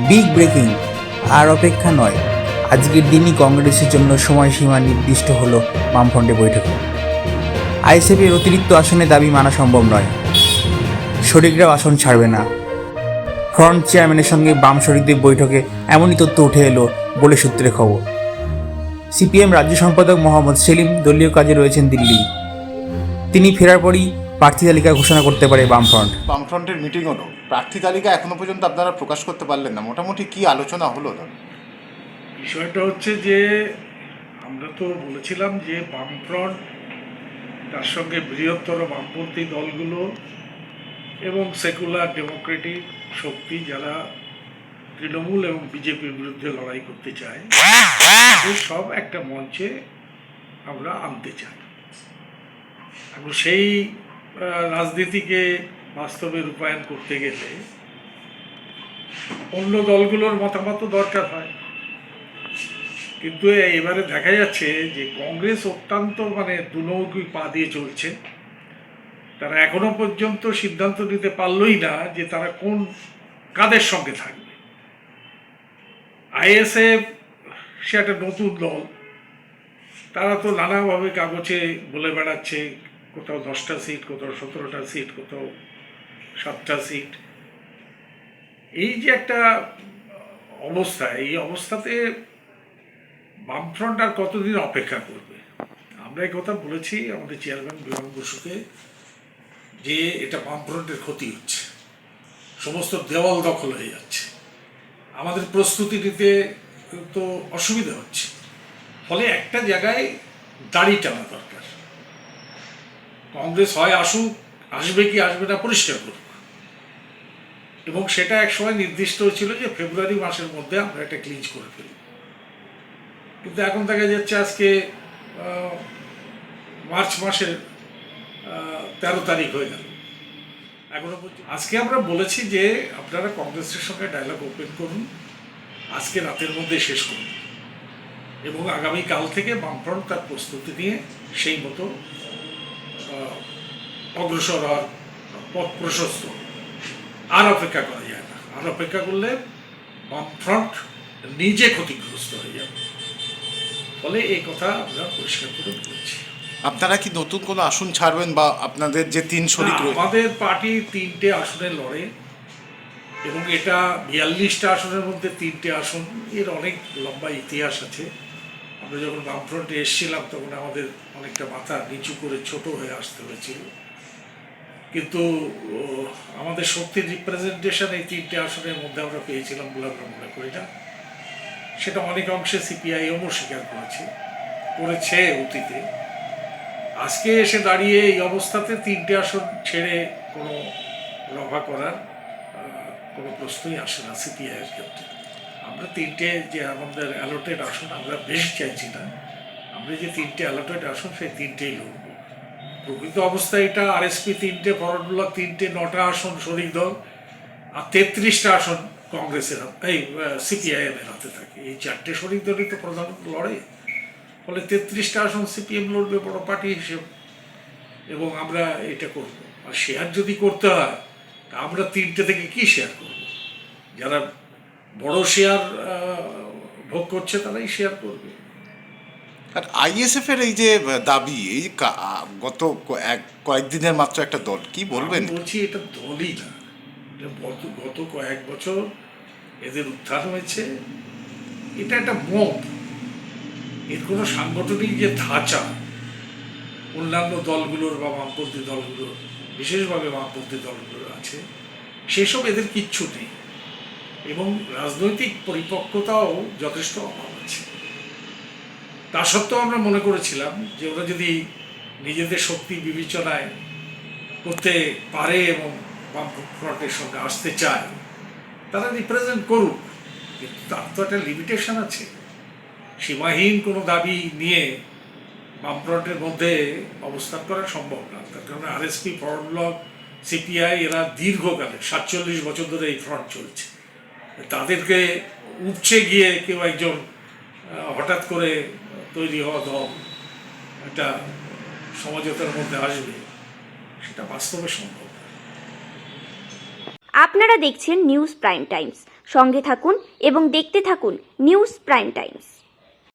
Big breaking, আর অপেক্ষা নয়, আজকের দিনই কংগ্রেসের জন্য সময়সীমা নির্দিষ্ট হলো বামফ্রন্টের বৈঠকে। আইএসএফের অতিরিক্ত আসনে দাবি মানা সম্ভব নয়, শরিকরাও আসন ছাড়বে না। ফ্রন্ট চেয়ারম্যানের সঙ্গে বাম শরিকদের বৈঠকে এমনই তথ্য উঠে এলো বলে সূত্রে খবর। সিপিএম রাজ্য সম্পাদক মোহাম্মদ সেলিম দলীয় কাজে রয়েছেন দিল্লি। তিনি ফেরার পরই প্রার্থী তালিকা ঘোষণা করতে পারে বামফ্রন্ট। বামফ্রন্টের মিটিং হলো, প্রার্থী তালিকা এখনো পর্যন্ত আপনারা প্রকাশ করতে পারলেন না। মোটামুটি কি আলোচনা হলো? বিষয়টা হচ্ছে যে আমরা তো বলেছিলাম যে বামফ্রন্ট, তার সঙ্গে বৃহত্তর বামপন্থী দলগুলো এবং সেকুলার ডেমোক্রেটিক শক্তি যারা তৃণমূল এবং বিজেপির বিরুদ্ধে লড়াই করতে চায়, সব একটা মঞ্চে আমরা আনতে চাই। এখন সেই রাজনীতিকে বাস্তবে রূপায়ণ করতে গেলে অন্য দলগুলোর মতামত দরকার হয়। কিন্তু এবারে দেখা যাচ্ছে যে কংগ্রেস অত্যন্ত দুনৌকি পা দিয়ে চলছে। তারা এখনো পর্যন্ত সিদ্ধান্ত নিতে পারলই না যে তারা কাদের সঙ্গে থাকবে। আইএসএফ সে একটা নতুন দল, তারা তো নানাভাবে কাগজে বলে বেড়াচ্ছে, কোথাও 10টা সিট, কোথাও 17টা সিট, কোথাও 7টা সিট। এই যে একটা অবস্থা, এই অবস্থাতে বামফ্রন্ট আর কতদিন অপেক্ষা করবে? আমরা এই কথা বলেছি আমাদের চেয়ারম্যান বিমান বসুকে, যে এটা বামফ্রন্টের ক্ষতি হচ্ছে, সমস্ত দেওয়াল দখল হয়ে যাচ্ছে, আমাদের প্রস্তুতি নিতে তো অসুবিধা হচ্ছে। ফলে একটা জায়গায় দাড়ি টানা দরকার। কংগ্রেস হয় আসুক, আসবে কি আসবে না পরিষ্কার করুক, এবং সেটা এক সময় নির্দিষ্ট হয়েছিল যে ফেব্রুয়ারি মাসের মধ্যে আমরা এটা ক্লিঞ্চ করে ফেলি। কিন্তু এখন দেখা যাচ্ছে আজকে মার্চ মাসের 13 তারিখ হয়ে গেল, এখনো পর্যন্ত। আজকে আমরা বলেছি যে আপনারা কংগ্রেসের সঙ্গে ডায়লগ ওপেন করুন, আজকে রাতের মধ্যে শেষ করুন, এবং আগামীকাল থেকে বামফ্রন্ট তার প্রস্তুতি নিয়ে সেই মতো অগ্রসর হওয়ার পথ প্রশস্ত। আর অপেক্ষা করা যায় না, আর অপেক্ষা করলে বামফ্রন্ট নিজে ক্ষতিগ্রস্ত হয়ে যাবে। ফলে এই কথা আমরা পরিষ্কার করে বলছি। আপনারা কি নতুন কোনো আসন ছাড়বেন, বা আপনাদের যে 3 শরিক রয়েছে? আমাদের পার্টি 3টে আসনে লড়ে, এবং এটা 42টা আসনের মধ্যে 3টে আসন। এর অনেক লম্বা ইতিহাস আছে। আমরা যখন বামফ্রন্টে এসেছিলাম তখন আমাদের অনেকটা মাথা নিচু করে ছোট হয়ে আসতে হয়েছিল, কিন্তু আমাদের শক্তির রিপ্রেজেন্টেশন এই 3টে আসনের মধ্যে আমরা পেয়েছিলাম বলে আমরা মনে করি না। সেটা অনেক অংশে সিপিআইএমও স্বীকার করেছে অতীতে। আজকে এসে দাঁড়িয়ে এই অবস্থাতে 3টে আসন ছেড়ে কোনো রভা করার কোনো প্রশ্নই আসে না সিপিআইয়ের ক্ষেত্রে। আমরা 3টে যে আমাদের অ্যালোটেড আসন, আমরা বেশি চাইছি না, আমরা যে 3টে অ্যালোটেড আসন সেই 3টেই লড়ব। প্রকৃত অবস্থায় এটা আরএসপি 3টে, ফরওয়ার্ড ব্লক 3টে, 9টা আসন শরিক দল, আর 33টা আসন কংগ্রেসের এই সিপিআইএমের হাতে থাকে। এই 4টে শরিক দলই তো প্রধানত লড়ে। ফলে 33টা আসন সিপিএম লড়বে বড় পার্টি হিসেবে, এবং আমরা এটা করব। আর শেয়ার যদি করতে হয়, আমরা 3টে থেকে কি শেয়ার করব? যারা বড় শেয়ার ভোগ করছে তারাই শেয়ার করবে। আর আইএসএফ এর এই যে দাবি, এই গত কয়েকদিনের মাত্র একটা দল, কি বলবেন? আমি বলছি এটা দলই না, এটা গত কয়েক বছর এদের উত্থান হয়েছে। এটা একটা মব, এর কোনো সাংগঠনিক যে ধাঁচা অন্যান্য দলগুলোর বা বামপন্থী দলগুলোর, বিশেষভাবে বামপন্থী দলগুলোর আছে, সেসব এদের কিচ্ছু নেই, এবং রাজনৈতিক পরিপক্কতাও যথেষ্ট অভাব আছে। তা সত্ত্বেও আমরা মনে করেছিলাম যে ওরা যদি নিজেদের শক্তি বিবেচনায় করতে পারে এবং বামফ্রন্টের সঙ্গে আসতে চায়, তারা রিপ্রেজেন্ট করুক, কিন্তু তার তো একটা লিমিটেশন আছে। সীমাহীন কোনো দাবি নিয়ে বামফ্রন্টের মধ্যে অবস্থান করা সম্ভব না। তার কারণে আরএসপি, ফরওয়ার্ড ব্লক, সিপিআই এরা দীর্ঘকালে 47 বছর ধরে এই ফ্রন্ট চলছে। তাদেরকে উপচে গিয়ে কেউ একজন হঠাৎ করে তৈরি হওয়া দল একটা সমঝোতার মধ্যে আসবে, সেটা বাস্তবে সম্ভব। আপনারা দেখছেন নিউজ প্রাইম টাইমস। সঙ্গে থাকুন এবং দেখতে থাকুন নিউজ প্রাইম টাইমস।